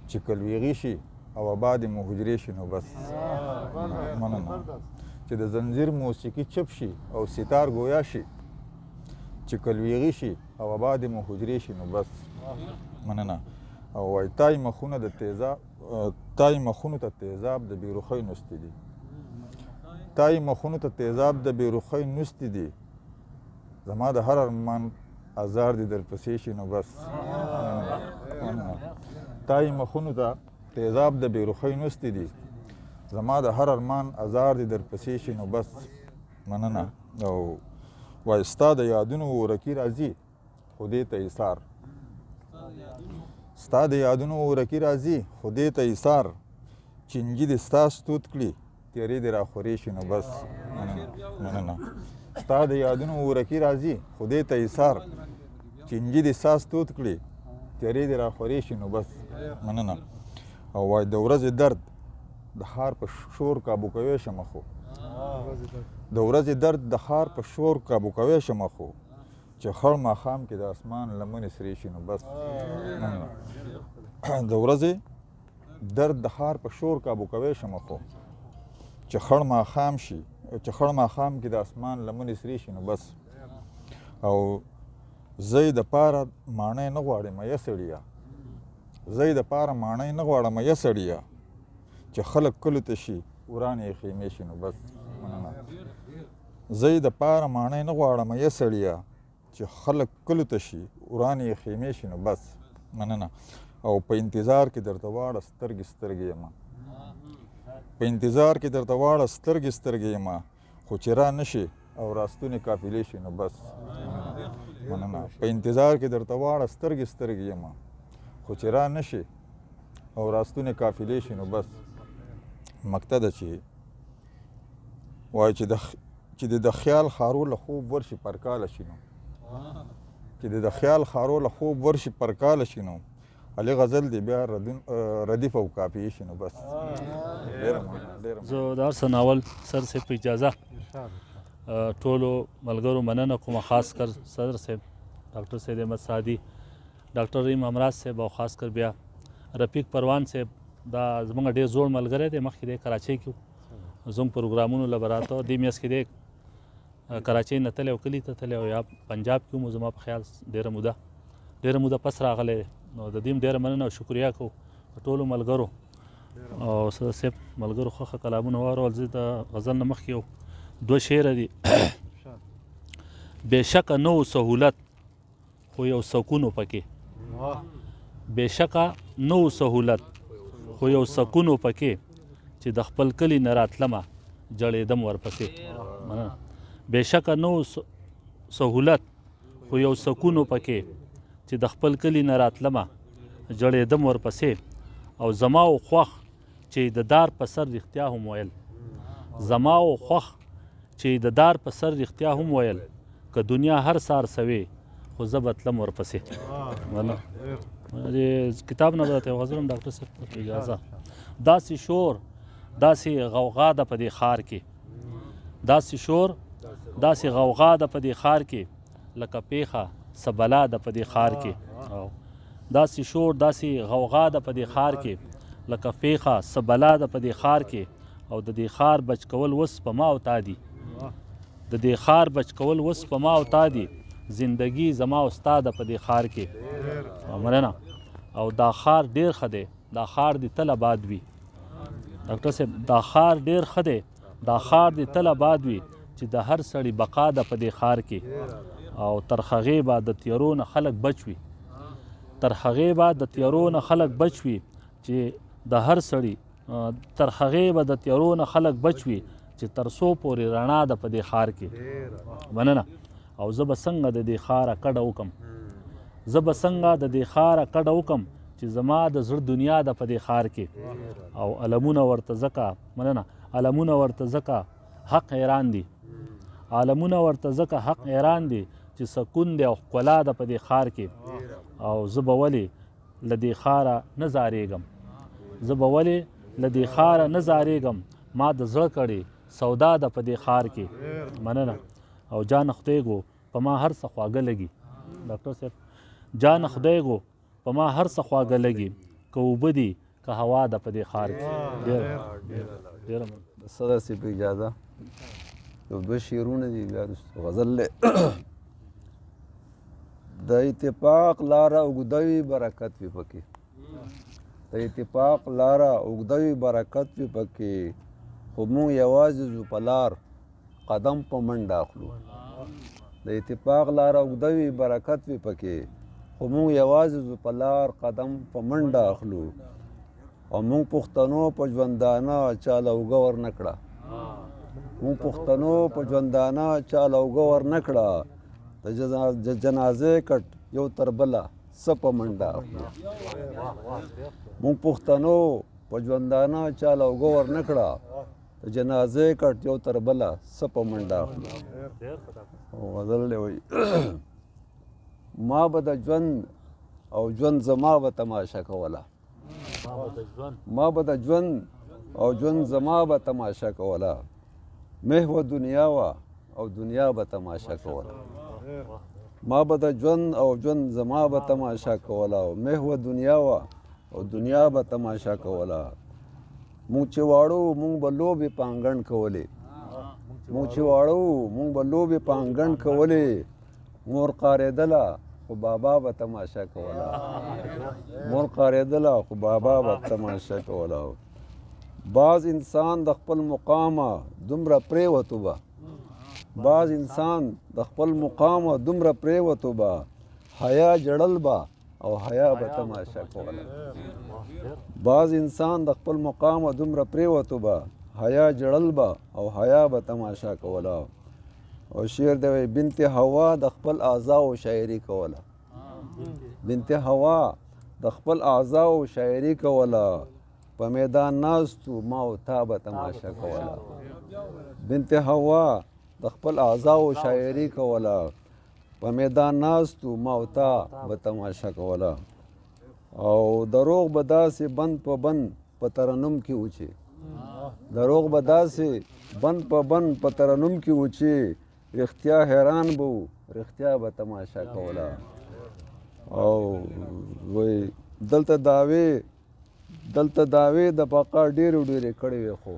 Speaker 12: چې کلویغي شي او آباد مو حجرې شي نو بس. مننه. چې د زنځیر موسیقي چپ شي او ستار گویا شي، چې کلویغي شي او آباد مو حجرې شي نو بس. مننه. او وایي تای مخونه د تیزاب، تای مخونو ته تیزاب د بیروخۍ نوستې دي، تای مخونو ته تیزاب د بیروخۍ نوستې دي، زما د هر ارمان ازار دي در پسې شي نو بس. تای مخونو ته تیزاب د بیروخۍ نوستې دي، زما د هر ارمان ازار دي در پسې شي نو بس. مننه. او وایي ستا د یادونو ورکي راځي خو دې ته ایثار، ستا د یادونو ورکي راځي خو دې ته ایثار، چینجي دې ستا ستوت کړي تیرې دې راخورې شي نو بس. مننه. ستا د یادونو ورکي راځي خو دې ته ایثار، چینجي دې ستا ستوت کړي تیرې دې راخورې شي نو بس. مننه. او وایي د ورځې درد د ښار په شور کابو کوی شمه خو، د ورځې درد د ښار په شور کابو کوی شمه خو، چې خړ ماښام کې د اسمان لمنې سرې شي نو بس. د ورځې درد د ښار په شور کابو کوی شمه خو، چې خړ ماښام شي، چې خړ ماښام کې د اسمان لمنې سرې شي نو بس. او زه یې دپاره ماڼۍ نه غواړم یا سړیه، زه یې دپاره ماڼۍ نه غواړم یا سړیه، چې خلک کلو ته شي ورانې یې خیمې شي نو بس. مننه. زه یې دپاره ماڼۍ نه غواړم یا سړیه، چې خلک کلو ته شي ورانې یې خیمې شي نو بس. مننه. او په انتظار کې درته واړه سترګې سترګې یمه، په انتظار کې درته واړه سترګې سترګې یمه، خو چې را نه شي او راستونې قافلې شي نو بس. مننه. په انتظار کې درته واړه سترګې سترګې یمه، خو چې را نه شي او راستونې قافلې شي نو بس. مقطع ده چې وایي چې د خیال خارو له خوب ورشي پرکاله شي نو، چې د خیال خارو له خوب ورشي پرکاله شي نو، علي غزل دی بیا ردیف او کاپي شي نو بس.
Speaker 13: زه د هر څه ناول سر صاحب په اجازه ټولو ملګرو مننه کوم، خاص کر صدر صاحب ډاکټر سید احمد سعدي، ډاکټر رحیم امراض صاحب، او خاص کر بیا رفیق پروان صاحب. دا زموږ ډېر زوړ ملګری دی، مخکې دی کراچۍ کې زموږ پروګرامونو له به راته، دې میاشت کې دی کراچۍ نه تللی او کلي ته تللی او یا پنجاب کې وم، زما په خیال ډېره موده پس راغلی دی. نو د دې هم ډېره مننه او شکریا کوو ټولو ملګرو او صدر صاحب ملګرو ښه کلامونه واورول. زه د غزل نه مخکې یو دوه شعره دي. بېشکه نه و سهولت خو یو سکون و پکې، بېشکه نه و سهولت خو یو سکون و پکې چې د خپل کلي نه راتلمه جړېدم ورپسې بېشکه نه و سهولت خو یو سکون و پکې چې د خپل کلي نه راتلمه جړېدم ورپسې او زما و خوښ چې د دار په سر رښتیا هم ویل زما و خوښ چې د دار په سر رښتیا هم ویل که دنیا هر سار سوې خو زه به تلم ورپسې کتاب نه به راته یو غزل هم ډاکټر صاحب اجازه داسې شور داسې غوغا ده په دې ښار کې داسې شور داسې غوغا ده په دې ښار کې لکه پیښه څه بلا ده په دې ښار کې داسې شور داسې غوغا ده په دې ښار کې لکه پیښه څه بلا ده په دې ښار کې او د دې ښار بچ کول اوس په ما او تا دي د دې ښار بچ کول اوس په ما او تا دي زندگی زما او ستا ده په دې ښار کې مننه او دا ښار ډېر ښه دی دا ښار دې تل آباد وي ډاکټر صاحب دا ښار ډېر ښه دی دا ښار دې تل آباد وي چې د هر سړي بقا ده په دې ښار کې او تر هغې به د تیارو نه خلک بچ وي تر هغې به د تیارو نه خلک بچ وي چې د هر سړي تر هغې به د تیارو نه خلک بچ وي چې تر څو پورې رڼا ده په دې ښار کې مننه او زه به څنګه د دې ښاره کډه وکم زه به څنګه د دې ښاره کډه وکم چې زما د زړه دنیا ده په دې ښار کې او علمونه ورته ځکه مننه علمونه ورته ځکه حق حیران دي عالمونه ورته ځکه حق حیران دي چې سکون دی او ښکلا ده په دې ښار کې او زه به ولې له دې ښاره نه زارېږم زه به ولې له دې ښاره نه زارېږم ما د زړه کړې سودا ده په دې ښار کې مننه او جان خدای ګو په ما هر څه خواږه لګي ډاکټر صاحب جان خدای ګو په ما هر څه خواږه لګي که اوبه دي که هوا ده په دې ښار کې ډېره
Speaker 14: صدر صاحب اجازه یو دوه شعرونه دي بیا غزل دی د اتفاق لاره اوږده وي برکت وي پکې د اتفاق لاره اوږده وي برکت وي پکې خو موږ یوازې ځو په لار قدم په منډه اخلو د اتفاق لاره اوږده وي برکت وي پکې خو موږ یوازې ځو په لار قدم په منډه اخلو او موږ پښتنو په ژوندانه چاله اوږه ورنه کړه موږ پښتنو په ژوندانه چاله اوږه ورنه کړه د جنازې کټ یو تر بله څه په منډه اخلو موږ پښتنو په ژوندانه چاله اوږه ورنه کړه د جنازې کټ یو تر بله څه په منډه اخلو غزل دی وایي ما به د ژوند او ژوند زما به تماشه کوله ما به د ژوند او ژوند زما به تماشه کوله محو دنیا وه او دنیا به تماشه کوله ما به د ژوند او ژوند زما به تماشه کوله محو دنیا وه او دنیا به تماشه کوله مونږ چې واړو مونږ به لوبې په انګڼ کولې مونږ چې واړو مونږ به لوبې په انګڼ کولې مور قارېدله خو بابا به تماشه کوله مور قارېدله خو بابا به تماشه کوله بعض انسان د خپل مقامه دومره پرېوتو به بعض انسان د خپل مقامه دومره پرېوتو به حیا جړل به او حیا به تماشه کوله بعض انسان د خپل مقامه دومره پرېوتو به حیا جړل به او حیا به تماشه کوله او شعر دی وایي بنت هوا د خپل اعضاو شاعري کوله بنت هوا د خپل اعضاو شاعري کوله په میدان ناستو ما او تا به تماشه کوله بنت هوا د خپل اعضاو شاعري کوله په میدان ناستو ما او تا به تماشه کوله او دروغ به داسې بند په بند په ترنم کې وچې دروغ به داسې بند په بند په ترنم کې وچې رښتیا حیران به و رښتیا به تماشه کوله او وایي دلته دعوې د بقا ډېرو ډېرې کړې وې خو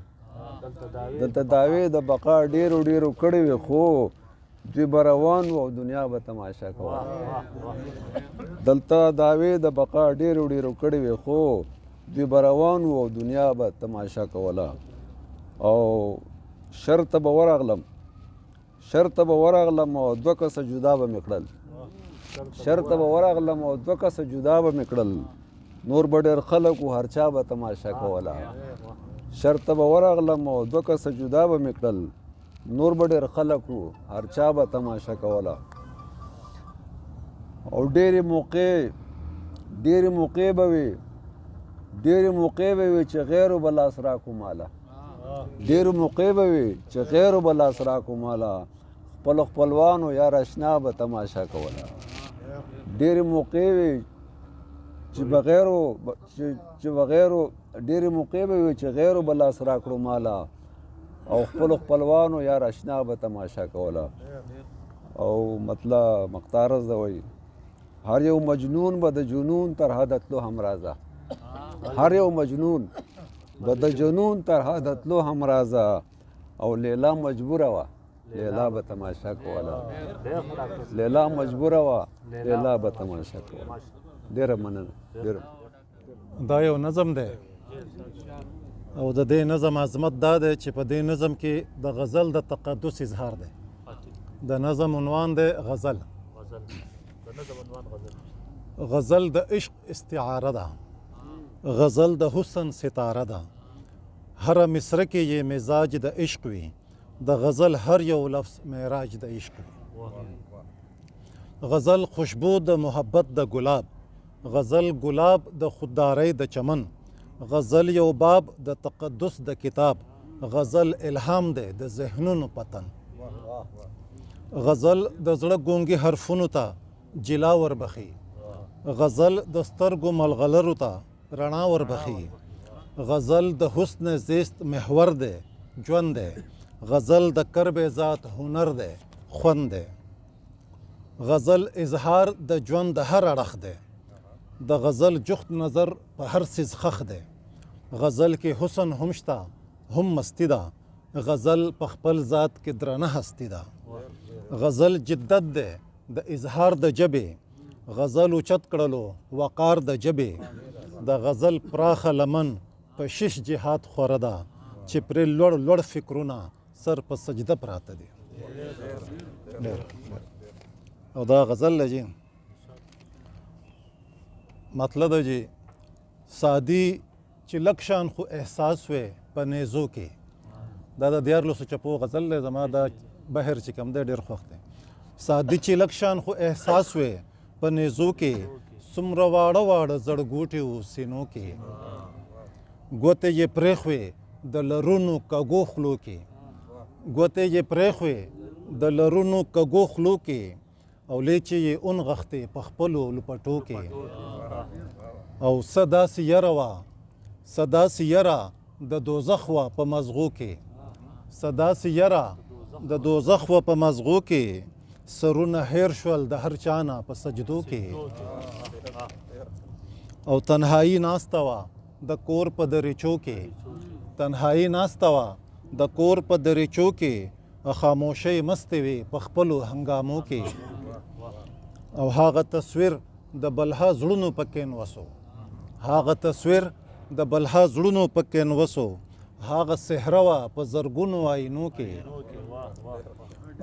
Speaker 14: دلته دعوې د بقا ډېرو کړې وې خو دوی به روان وو او دنیا به تماشه کوله دلته دعوې د بقا ډېرو کړې وې خو دوی به روان وو او دنیا به تماشه کوله او شرط به ورغلم او دوه کسه جدا به مې کړل شرط به ورغلم او دوه کسه جدا به مې کړل نور به ډېر خلک وو هر چا به تماشه کوله شرطه به ورغلم او 2 کسه جدا به مې کړل نور به ډېر خلک وو هر چا به تماشه کوله او ډېرې موقع به وي چې غیرو به لاس راکو ماله ډېرې موقع به وي چې غیرو به لاس راکو ماله خپلو خپلوانو یا اشنا به تماشه کوله ډېرې موقع وي چې ډېرې موقع به وي چې غیرو به لاس راکړو ماله او خپلو خپلوانو یا اشنا به تماشه کوله او مطلب مختارز ده وایي هر یو مجنون به د جنون تر حده تلو همرازه هر یو مجنون به د جنون تر حده تلو همرازه او لیلا مجبوره وه لیلا به تماشه کوله لیلا مجبوره وه لیلا به تماشه کوله ډېره مننه
Speaker 15: دا یو نظم دی او د دې نظم عظمت دا دی چې په دې نظم کې د غزل د تقدس اظهار دی د نظم عنوان دی غزل غزل د عشق استعاره ده غزل د حسن ستاره ده هر مصره کې یې مزاج د عشق وي د غزل هر یو لفظ معراج د عشق وي غزل خوشبو د محبت د ګلاب غزل ګلاب د خوددارۍ د چمن غزل یو باب د تقدس د کتاب غزل الهام دی د ذهنونو پتن غزل د زړه ګونګي حرفونو ته جلا وربخي غزل د سترګو ملغلرو ته رڼا وربخي غزل د حسن زیست محور دی ژوند دی غزل د کرب ذات هنر دی خوند دی غزل اظهار د ژوند د هر اړخ دی د غزل جخت نظر په هر څیز خخ دی غزل کې حسن هم شته هم مستی ده غزل په خپل ذات کې درنه هستی ده غزل جدت دی د اظهار د ژبې غزل اوچت کړلو وقار د ژبې د غزل پراخه لمن په شش جهات خوره ده چې پرې لوړ لوړ فکرونه سر په سجده پراته دي او دا غزل لجی مطلب ده جی سادی چې لکشان خو احساس وې په نیزو کې دا د 1400 چپو غزل دی زما دا بهر چې کم دی ډېر خوښ دی سادی چې لکشان خو احساس وې په نیزو کې څومره واړه واړه زړګوټې وو سینو کې ګوتې یې پرېښوې د لرونو کږو خلو کې ګوتې یې پرېښوې د لرونو کږو خلو کې او لیچې یې اونغښتې په خپلو لپټو کې او څه داسې یره وه څه داسې یره د دوزخ وه په مزغو کې څه داسې یره د دوزخ وه په مزغو کې سرونه هیر شول د هر چانه په سجدو کې او تنهایی ناسته وه د کور په دریچو کې تنهایی ناسته وه د کور په دریچو کې خاموشۍ مستې وې په خپلو هنګامو کې او هغه تصویر د بلها زړونو پکې نوسو هغه تصویر د بلها زړونو پکې نوسو هغه صحره وه په زرګونو آینو کې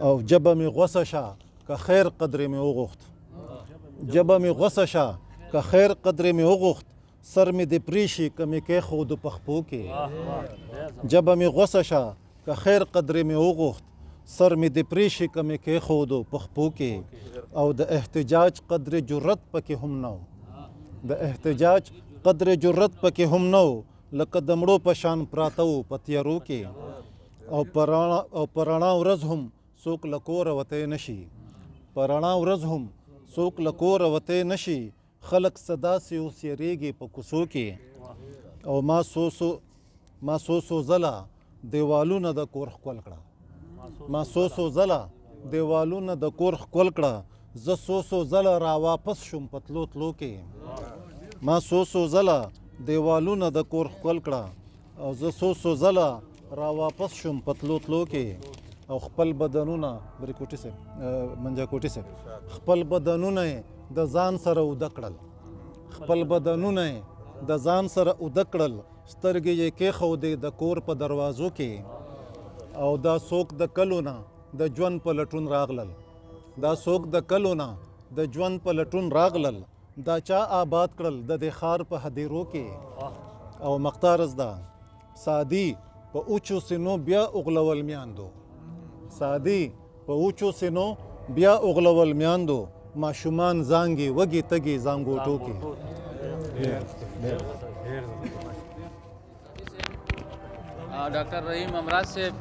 Speaker 15: او جبه مې غوسه شه که خیر قدرې مې وغوښت جبه مې غوسه شه که خیر قدرې مې وغوښت سر مې د پریشي که مې کېښودو په خپو کې جبه مې غوسه شه که خیر قدرې مې وغوښت سر مې د پریشي که مې کېښودو په خپو کې او د احتجاج قدر جرت پکې هم نه د احتجاج قدر جرت پکې هم نه لکه د مړو په شان پراته وو په تیارو کې او په رڼا ورځ هم څوک له کوره وتی نشي په رڼا ورځ هم څوک له کوره وتی نشي خلک څه داسې اوس یریږي په کوڅو کې او ما څو ځله دیوالونه د کور ښکل کړه ما څو ځله دیوالونه د کور ښکل کړه زه څو ځله را واپس شوم په تلو تلو کې ما څو ځله دیوالونه د کور ښکل کړه او زه څو ځله را واپس شوم په تلو تلو کې او خپل بدنونه بریکوټي صاحب منجاکوټي صاحب خپل بدنونه د ځان سره اوده کړل خپل بدنونه د ځان سره اوده کړل سترګې یې کېښودې د کور په دروازو کې او دا څوک د کلو نه د ژوند په لټون راغلل دا څوک د کلو نه د ژوند په لټون راغلل دا چا آباد کړل د دې ښار په هدیرو کې او مختار زده سادي په اوچو سینو بیا اغلول میاندو سادي په اوچو سینو بیا اغلول میاندو ماشومان زانګي وږي تږي زانګوټو کې
Speaker 1: ډاکټر رحیم امراض صاحب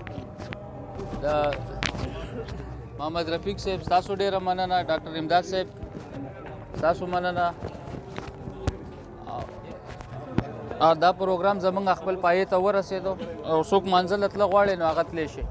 Speaker 1: د محمد رفیق صاحب تاسو ډیره مننه ډاکټر امداد صاحب تاسو مننه دا پروګرام زمونږ خپل پای ته ورسېدو او څوک منزل تله غواړي نو هغه تلی شي